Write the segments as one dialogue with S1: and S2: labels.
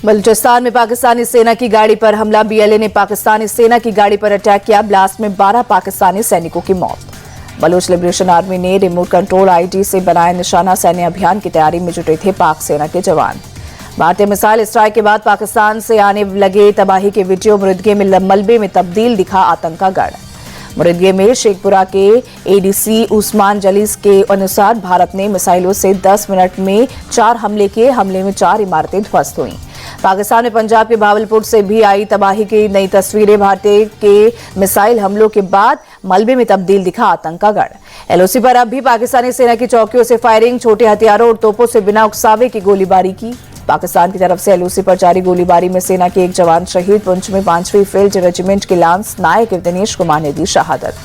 S1: बलूचिस्तान में पाकिस्तानी सेना की गाड़ी पर हमला। बीएलए ने पाकिस्तानी सेना की गाड़ी पर अटैक किया। ब्लास्ट में 12 पाकिस्तानी सैनिकों की मौत। बलूच लिबरेशन आर्मी ने रिमोट कंट्रोल आईडी से बनाए निशाना सैन्य अभियान की तैयारी में जुटे थे पाक सेना के जवान। भारतीय मिसाइल स्ट्राइक के बाद पाकिस्तान से आने लगे तबाही के वीडियो। मुरदगे में मलबे में तब्दील दिखा आतंक का गढ़। मुरदगे में शेखपुरा के एडीसी उस्मान जलीस के अनुसार भारत ने मिसाइलों से 10 मिनट में 4 हमले किए। हमले में 4 इमारतें ध्वस्त हुई। पाकिस्तान में पंजाब के भावलपुर से भी आई तबाही की नई तस्वीरें। भारतीय के मिसाइल हमलों के बाद मलबे में तब्दील दिखा आतंक का गढ़। एलओसी पर अब भी पाकिस्तानी सेना की चौकियों से फायरिंग। छोटे हथियारों और तोपों से बिना उकसावे की गोलीबारी की। पाकिस्तान की तरफ से एलओसी पर जारी गोलीबारी में सेना के एक जवान शहीद। पुंछ में 5वीं फील्ड रेजिमेंट के लांस नायक दिनेश कुमार ने दी शहादत।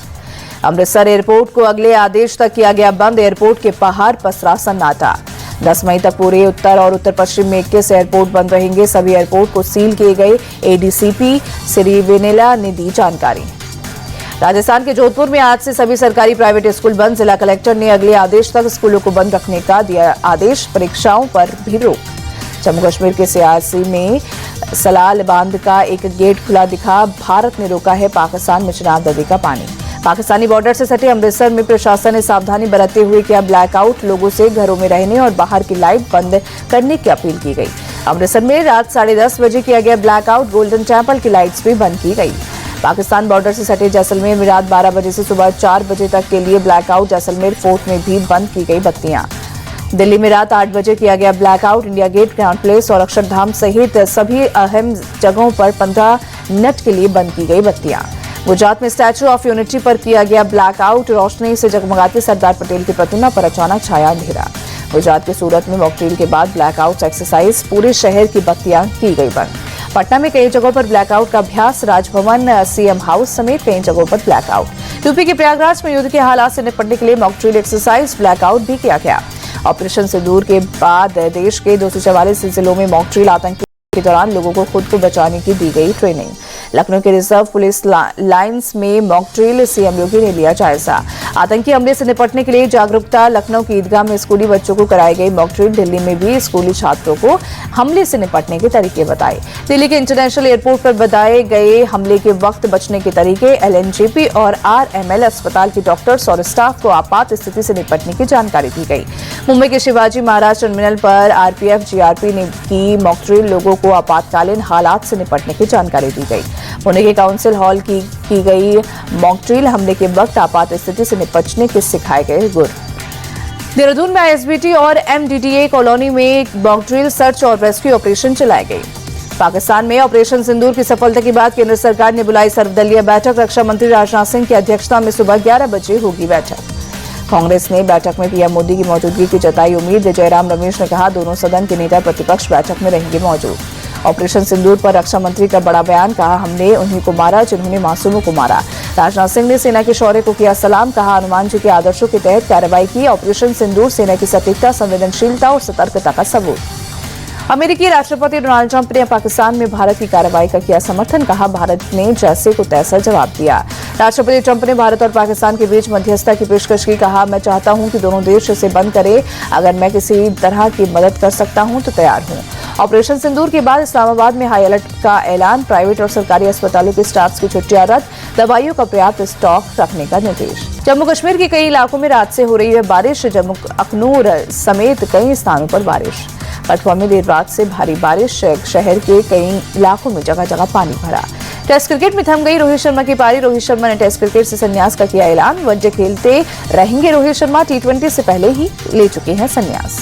S1: अमृतसर एयरपोर्ट को अगले आदेश तक किया गया बंद। एयरपोर्ट के पहाड़ पसरा सन्नाटा। 10 मई तक पूरे उत्तर और उत्तर पश्चिम में 21 एयरपोर्ट बंद रहेंगे। सभी एयरपोर्ट को सील किए गए। एडीसीपी श्री वेनेला ने दी जानकारी। राजस्थान के जोधपुर में आज से सभी सरकारी प्राइवेट स्कूल बंद। जिला कलेक्टर ने अगले आदेश तक स्कूलों को बंद रखने का दिया आदेश। परीक्षाओं पर भी रोक। जम्मू कश्मीर के सियासी में सलाल बांध का एक गेट खुला दिखा। भारत ने रोका है पाकिस्तान में चिनाब नदी का पानी। पाकिस्तानी बॉर्डर से सटे अमृतसर में प्रशासन ने सावधानी बरतते हुए किया ब्लैकआउट। लोगों से घरों में रहने और बाहर की लाइट बंद करने की अपील की गई। अमृतसर में रात 10:30 बजे किया गया ब्लैकआउट। गोल्डन टेम्पल की लाइट्स भी बंद की गई। पाकिस्तान बॉर्डर से सटे जैसलमेर में रात 12 बजे से सुबह 4 बजे तक के लिए ब्लैकआउट। जैसलमेर फोर्ट में भी बंद की गई बत्तियां। दिल्ली में रात 8 बजे किया गया blackout. India Gate, ground place और अक्षरधाम सहित सभी अहम जगहों पर 15 मिनट के लिए बंद की गई बत्तियां। गुजरात में स्टैच्यू ऑफ यूनिटी पर किया गया ब्लैकआउट। रोशनी से जगमगाती सरदार पटेल की प्रतिमा पर अचानक छाया अंधेरा। गुजरात के सूरत में मॉकड्रिल के बाद ब्लैकआउट एक्सरसाइज। पूरे शहर की बत्तियां की गई बंद। पटना में कई जगहों पर ब्लैकआउट का अभ्यास। राजभवन, सीएम हाउस समेत कई जगहों पर ब्लैकआउट। यूपी के प्रयागराज में युद्ध के हालात से निपटने के लिए मॉकड्रिल एक्सरसाइज ब्लैकआउट भी किया गया। ऑपरेशन सिंदूर के बाद देश के 244 जिलों में मॉकड्रिल। आतंक के दौरान लोगों को खुद को बचाने की दी गई ट्रेनिंग। लखनऊ के रिजर्व पुलिस लाइंस में मॉकड्रिल। सीएम योगी ने लिया जायजा। आतंकी हमले से निपटने के लिए जागरूकता। लखनऊ की ईदगाह में स्कूली बच्चों को कराई गई मॉकड्रिल। दिल्ली में भी स्कूली छात्रों को हमले से निपटने के तरीके बताए। दिल्ली के इंटरनेशनल एयरपोर्ट पर बताए गए हमले के वक्त बचने के तरीके। एलएनजेपी और आरएमएल अस्पताल के डॉक्टर्स और स्टाफ को आपात स्थिति से निपटने की जानकारी दी गई। मुंबई के शिवाजी महाराज टर्मिनल पर आरपीएफ जीआरपी ने की मॉकड्रिल। लोगों को आपातकालीन हालात से निपटने की जानकारी दी गई। पुणे के काउंसिल हॉल की गई मॉकड्रिल। हमले के वक्त आपात स्थिति से निपटने के सिखाए गए गुर। देहरादून में आईएसबीटी और एमडीडीए कॉलोनी में मॉकड्रिल सर्च और रेस्क्यू ऑपरेशन चलाए गए। पाकिस्तान में ऑपरेशन सिंदूर की सफलता के बाद केंद्र सरकार ने बुलाई सर्वदलीय बैठक। रक्षा मंत्री राजनाथ सिंह की अध्यक्षता में सुबह 11 बजे होगी बैठक। कांग्रेस ने बैठक में पीएम मोदी की मौजूदगी की जताई उम्मीद। जयराम रमेश ने कहा दोनों सदन के नेता प्रतिपक्ष बैठक में रहेंगे मौजूद। ऑपरेशन सिंदूर पर रक्षा मंत्री का बड़ा बयान। कहा हमने उन्हीं को मारा जिन्होंने मासूमों को मारा। राजनाथ सिंह ने सेना के शौर्य को किया सलाम। कहा हनुमान जी के आदर्शों के तहत कार्रवाई की। ऑपरेशन सिंदूर सेना की सटीकता, संवेदनशीलता और सतर्कता का सबूत। अमेरिकी राष्ट्रपति डोनाल्ड ट्रंप ने पाकिस्तान में भारत की कार्रवाई का किया समर्थन। कहा भारत ने जैसे को तैसा जवाब दिया। राष्ट्रपति ट्रंप ने भारत और पाकिस्तान के बीच मध्यस्थता की पेशकश की। कहा मैं चाहता हूं कि दोनों देश इसे बंद करें। अगर मैं किसी तरह की मदद कर सकता हूं तो तैयार हूं। ऑपरेशन सिंदूर के बाद इस्लामाबाद में हाई अलर्ट का ऐलान। प्राइवेट और सरकारी अस्पतालों के स्टाफ की छुट्टियां रद्द। दवाइयों का पर्याप्त स्टॉक रखने का निर्देश। जम्मू कश्मीर के कई इलाकों में रात से हो रही है बारिश। जम्मू अखनूर समेत कई स्थानों पर बारिश। कठुआ में देर रात से भारी बारिश। शहर के कई इलाकों में जगह जगह पानी भरा। टेस्ट क्रिकेट में थम गई रोहित शर्मा की पारी। रोहित शर्मा ने टेस्ट क्रिकेट से संन्यास का किया ऐलान। वनडे खेलते रहेंगे रोहित शर्मा। T20 से पहले ही ले चुके हैं संन्यास।